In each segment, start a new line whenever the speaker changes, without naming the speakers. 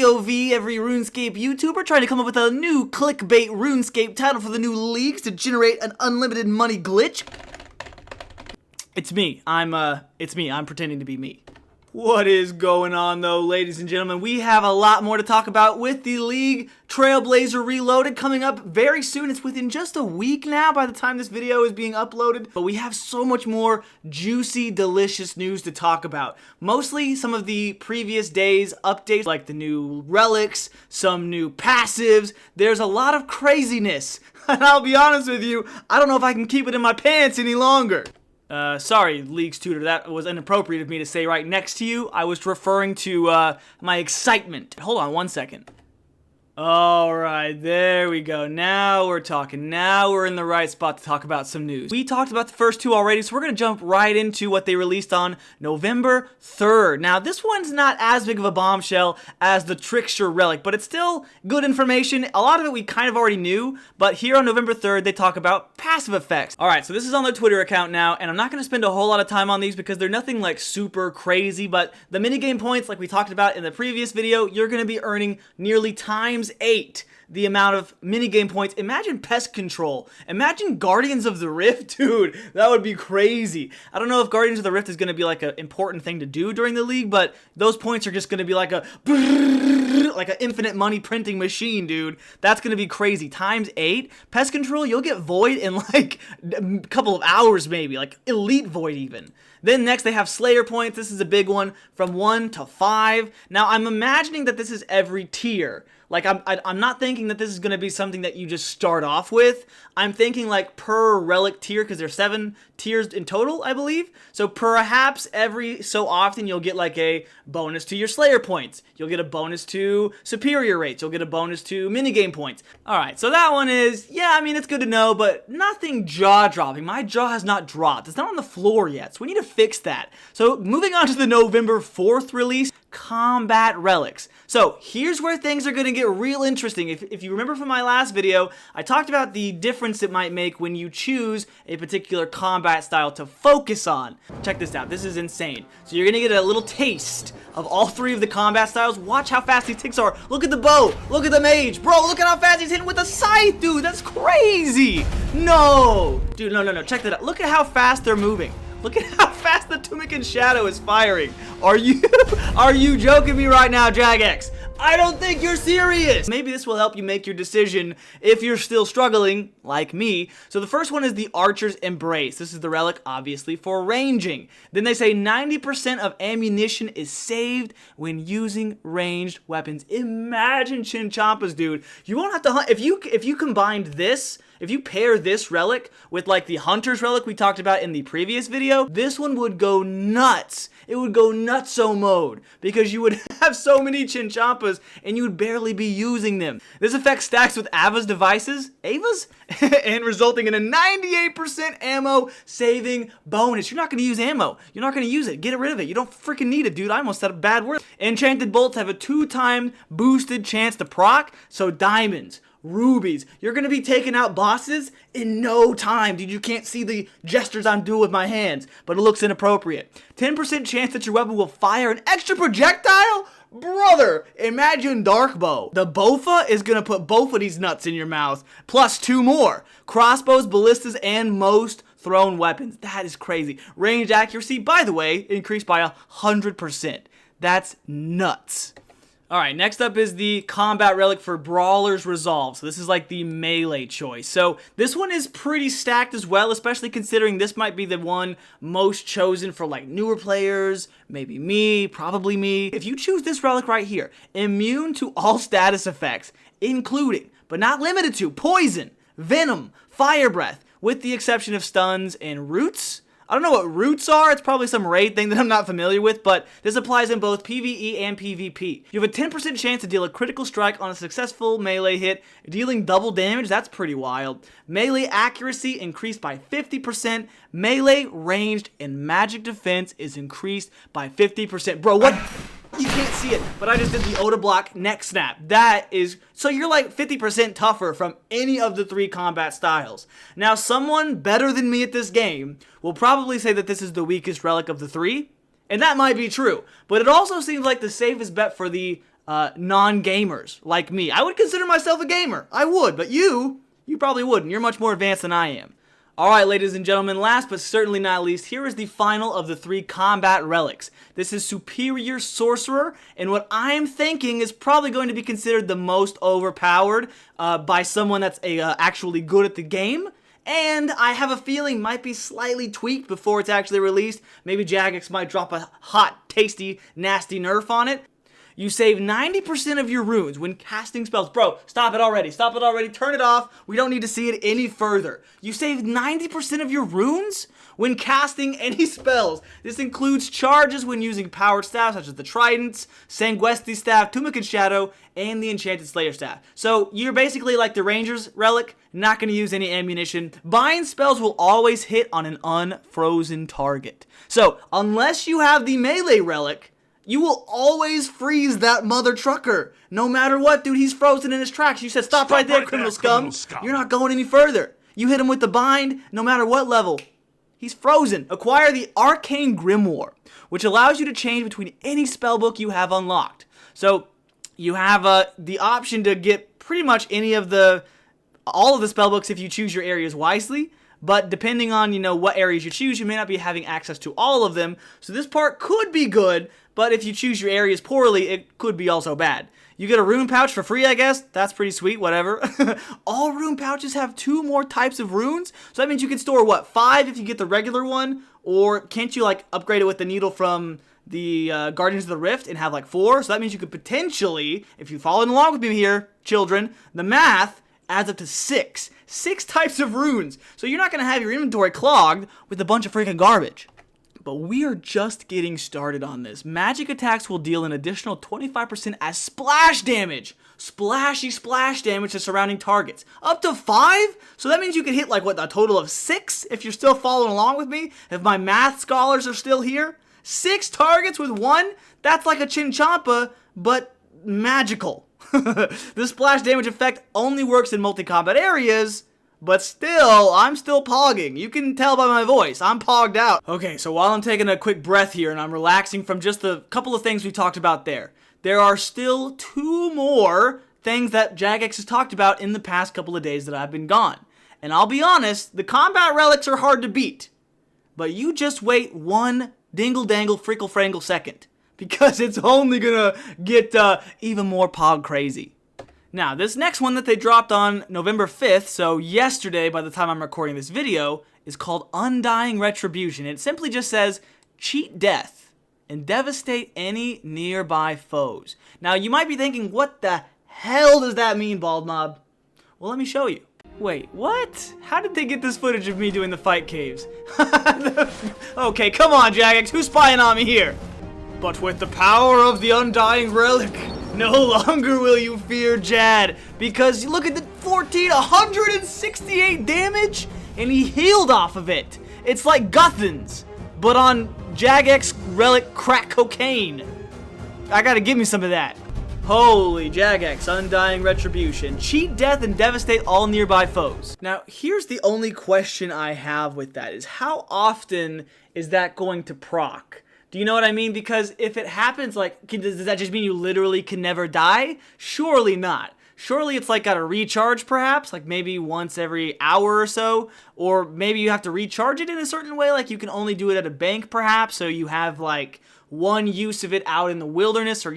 POV, every RuneScape YouTuber trying to come up with a new clickbait RuneScape title for the new leagues to generate an unlimited money glitch. It's me. I'm pretending to be me. What is going on though, ladies and gentlemen? We have a lot more to talk about with the league. Trailblazer Reloaded coming up very soon. It's within just a week now by the time this video is being uploaded. But we have so much more juicy, delicious news to talk about. Mostly some of the previous days' updates, like the new relics, some new passives. There's a lot of craziness. And I'll be honest with you, I don't know if I can keep it in my pants any longer. Sorry, League's Tutor, that was inappropriate of me to say right next to you. I was referring to, my excitement. Hold on one second. Alright, there we go. Now we're talking. Now we're in the right spot to talk about some news. We talked about the first two already, so we're going to jump right into what they released on November 3rd. Now, this one's not as big of a bombshell as the Trickster Relic, but it's still good information. A lot of it we kind of already knew, but here on November 3rd, they talk about passive effects. Alright, so this is on their Twitter account now, and I'm not going to spend a whole lot of time on these because they're nothing like super crazy, but the minigame points, like we talked about in the previous video, you're going to be earning nearly times 8 the amount of minigame points. Imagine pest control. Imagine Guardians of the Rift, dude. That would be crazy. I don't know if Guardians of the Rift is going to be like an important thing to do during the league, but those points are just going to be like an infinite money printing machine, dude. That's going to be crazy. Times 8. Pest control, you'll get Void in like a couple of hours maybe, like Elite Void even. Then next they have Slayer points. This is a big one, from 1 to 5. Now I'm imagining that this is every tier. Like, I'm not thinking that this is going to be something that you just start off with. I'm thinking like per relic tier, because there's 7 tiers in total, I believe. So perhaps every so often you'll get like a bonus to your Slayer points. You'll get a bonus to superior rates. You'll get a bonus to minigame points. Alright, so that one is, yeah, I mean, it's good to know, but nothing jaw-dropping. My jaw has not dropped. It's not on the floor yet, so we need to fix that. So moving on to the November 4th release, Combat Relics. So here's where things are going to get real interesting. If you remember from my last video, I talked about the difference it might make when you choose a particular combat style to focus on. Check this out. This is insane. So you're going to get a little taste of all 3 of the combat styles. Watch how fast these ticks are. Look at the bow. Look at the mage. Bro, look at how fast he's hitting with a scythe, dude. That's crazy. No. Dude, no. Check that out. Look at how fast they're moving. Look at how fast the Tumican Shadow is firing. Are you joking me right now, Jagex? I don't think you're serious. Maybe this will help you make your decision if you're still struggling, like me. So the first one is the Archer's Embrace. This is the relic, obviously, for ranging. Then they say 90% of ammunition is saved when using ranged weapons. Imagine Chinchompas, dude. You won't have to hunt. If you combined this, if you pair this relic with like the Hunter's Relic we talked about in the previous video, this one would go nuts. It would go nutso mode because you would have so many Chinchompas and you would barely be using them. This effect stacks with Ava's devices, and resulting in a 98% ammo saving bonus. You're not going to use ammo. You're not going to use it. Get rid of it. You don't freaking need it, dude. I almost said a bad word. Enchanted bolts have a 2-time boosted chance to proc, so diamonds, rubies. You're going to be taking out bosses in no time. Dude, you can't see the gestures I'm doing with my hands, but it looks inappropriate. 10% chance that your weapon will fire an extra projectile? Brother, imagine Dark Bow. The Bofa is going to put both of these nuts in your mouth, plus 2 more. Crossbows, ballistas, and most thrown weapons. That is crazy. Range accuracy, by the way, increased by 100%. That's nuts. Alright, next up is the Combat Relic for Brawler's Resolve. So this is like the melee choice. So this one is pretty stacked as well, especially considering this might be the one most chosen for like newer players, maybe me, probably me. If you choose this relic right here, immune to all status effects, including, but not limited to, poison, venom, fire breath, with the exception of stuns and roots. I don't know what roots are. It's probably some raid thing that I'm not familiar with, but this applies in both PvE and PvP. You have a 10% chance to deal a critical strike on a successful melee hit, dealing double damage. That's pretty wild. Melee accuracy increased by 50%. Melee, ranged, and magic defense is increased by 50%. Bro, what? You can't see it, but I just did the Oda block neck snap. That is, so you're like 50% tougher from any of the 3 combat styles. Now, someone better than me at this game will probably say that this is the weakest relic of the 3, and that might be true, but it also seems like the safest bet for the non-gamers like me. I would consider myself a gamer. I would, but you probably wouldn't. You're much more advanced than I am. Alright, ladies and gentlemen, last but certainly not least, here is the final of the 3 combat relics. This is Superior Sorcerer, and what I'm thinking is probably going to be considered the most overpowered by someone that's actually good at the game. And I have a feeling might be slightly tweaked before it's actually released. Maybe Jagex might drop a hot, tasty, nasty nerf on it. You save 90% of your runes when casting spells. Bro, stop it already. Stop it already. Turn it off. We don't need to see it any further. You save 90% of your runes when casting any spells. This includes charges when using powered staffs such as the Tridents, Sanguesti's Staff, Tumican Shadow, and the Enchanted Slayer Staff. So you're basically like the Ranger's Relic, not going to use any ammunition. Bind spells will always hit on an unfrozen target. So unless you have the Melee Relic, you will always freeze that mother trucker. No matter what, dude, he's frozen in his tracks. You said, stop right there, criminal scum. You're not going any further. You hit him with the bind, no matter what level. He's frozen. Acquire the Arcane Grimoire, which allows you to change between any spellbook you have unlocked. So you have the option to get pretty much all of the spellbooks if you choose your areas wisely. But depending on, what areas you choose, you may not be having access to all of them. So this part could be good, but if you choose your areas poorly, it could be also bad. You get a rune pouch for free, I guess. That's pretty sweet, whatever. All rune pouches have 2 more types of runes. So that means you can store, 5 if you get the regular one? Or can't you, upgrade it with the needle from the Guardians of the Rift and have, 4? So that means you could potentially, if you're following along with me here, children, the math adds up to 6. 6 types of runes. So you're not going to have your inventory clogged with a bunch of freaking garbage. But we are just getting started on this. Magic attacks will deal an additional 25% as splash damage. Splashy splash damage to surrounding targets. Up to 5? So that means you can hit a total of 6 if you're still following along with me. If my math scholars are still here. 6 targets with 1? That's like a Chinchompa, but magical. The splash damage effect only works in multi-combat areas, but still, I'm still pogging. You can tell by my voice, I'm pogged out. Okay, so while I'm taking a quick breath here and I'm relaxing from just the couple of things we talked about there are still 2 more things that Jagex has talked about in the past couple of days that I've been gone. And I'll be honest, the combat relics are hard to beat. But you just wait 1 dingle-dangle frickle-frangle second, because it's only gonna get even more pog crazy. Now, this next one that they dropped on November 5th, so yesterday by the time I'm recording this video, is called Undying Retribution. It simply just says, cheat death and devastate any nearby foes. Now, you might be thinking, what the hell does that mean, BaldMob? Well, let me show you. Wait, what? How did they get this footage of me doing the fight caves? Okay, come on, Jagex, who's spying on me here? But with the power of the Undying Relic, no longer will you fear Jad, because look at the 168 damage, and he healed off of it. It's like Guthans, but on Jagex Relic crack cocaine. I gotta give me some of that. Holy Jagex, Undying Retribution. Cheat death and devastate all nearby foes. Now, here's the only question I have with that, is how often is that going to proc? Do you know what I mean? Because if it happens, does that just mean you literally can never die? Surely not. Surely it's got a recharge perhaps, maybe once every hour or so, or maybe you have to recharge it in a certain way, you can only do it at a bank perhaps, so you have one use of it out in the wilderness or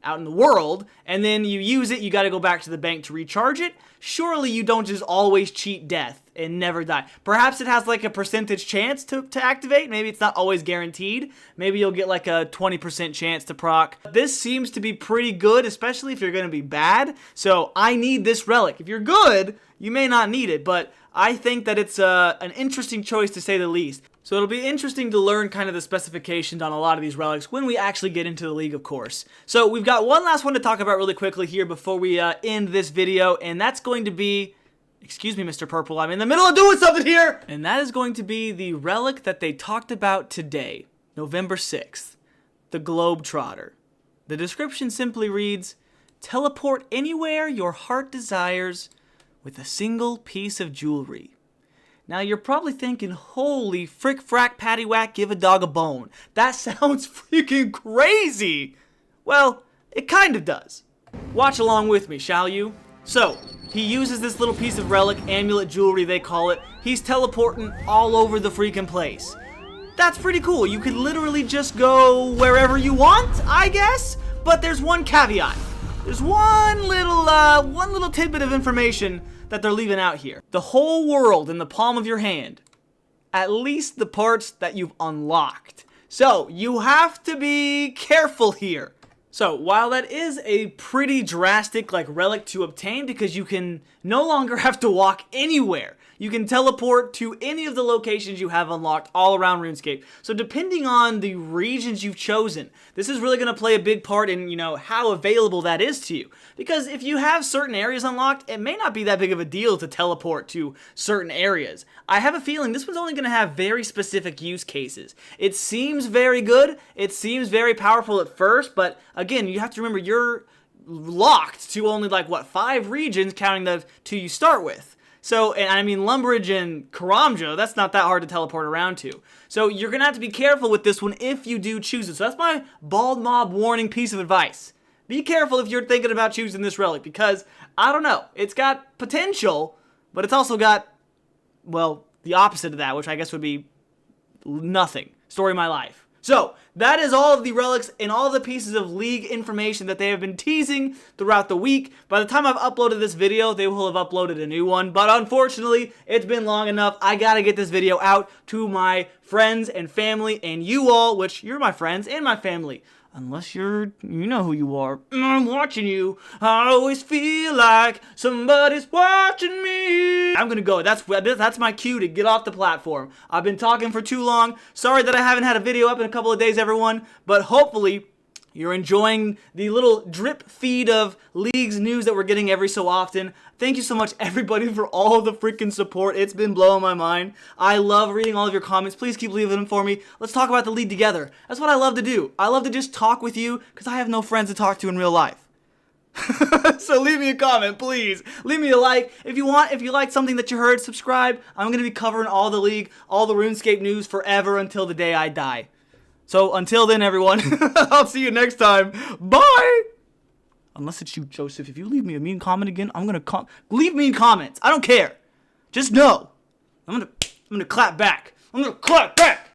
out in the world, and then you use it, you gotta go back to the bank to recharge it. Surely you don't just always cheat death and never die. Perhaps it has a percentage chance to activate. Maybe it's not always guaranteed. Maybe you'll get a 20% chance to proc. This seems to be pretty good, especially if you're gonna be bad. So I need this relic. If you're good, you may not need it, but I think that it's an interesting choice to say the least. So it'll be interesting to learn kind of the specifications on a lot of these relics when we actually get into the league, of course. So we've got one last one to talk about really quickly here before we end this video, and that's going to be, excuse me, Mr. Purple, I'm in the middle of doing something here! And that is going to be the relic that they talked about today, November 6th, the Globetrotter. The description simply reads, teleport anywhere your heart desires with a single piece of jewelry. Now, you're probably thinking, holy frick, frack, patty, whack, give a dog a bone. That sounds freaking crazy. Well, It kind of does. Watch along with me, shall you? So, he uses this little piece of relic, amulet jewelry they call it. He's teleporting all over the freaking place. That's pretty cool. You could literally just go wherever you want, I guess. But there's one caveat. There's one little tidbit of information that they're leaving out here. The whole world in the palm of your hand. At least the parts that you've unlocked. So, you have to be careful here. So, while that is a pretty drastic relic to obtain because you can no longer have to walk anywhere. You can teleport to any of the locations you have unlocked all around RuneScape. So depending on the regions you've chosen, this is really going to play a big part in, how available that is to you. Because if you have certain areas unlocked, it may not be that big of a deal to teleport to certain areas. I have a feeling this one's only going to have very specific use cases. It seems very good, it seems very powerful at first, but again, you have to remember you're locked to only 5 regions counting the 2 you start with. So, and I mean, Lumbridge and Karamja, that's not that hard to teleport around to. So, you're going to have to be careful with this one if you do choose it. So, that's my BaldMob warning piece of advice. Be careful if you're thinking about choosing this relic because, I don't know, it's got potential, but it's also got, well, the opposite of that, which I guess would be nothing. Story of my life. So, that is all of the relics and all the pieces of League information that they have been teasing throughout the week. By the time I've uploaded this video, they will have uploaded a new one. But unfortunately, it's been long enough. I gotta get this video out to my friends and family and you all, which you're my friends and my family. Unless you know who you are. I'm watching you. I always feel like somebody's watching me. I'm gonna go. That's my cue to get off the platform. I've been talking for too long. Sorry that I haven't had a video up in a couple of days, everyone. But hopefully, you're enjoying the little drip feed of League's news that we're getting every so often. Thank you so much, everybody, for all the freaking support. It's been blowing my mind. I love reading all of your comments. Please keep leaving them for me. Let's talk about the League together. That's what I love to do. I love to just talk with you because I have no friends to talk to in real life. So leave me a comment, please. Leave me a like. If you like something that you heard, subscribe. I'm going to be covering all the League, all the RuneScape news forever until the day I die. So, until then, everyone, I'll see you next time. Bye! Unless it's you, Joseph. If you leave me a mean comment again, I'm gonna leave mean comments. I don't care. Just know. I'm gonna clap back. I'm gonna clap back!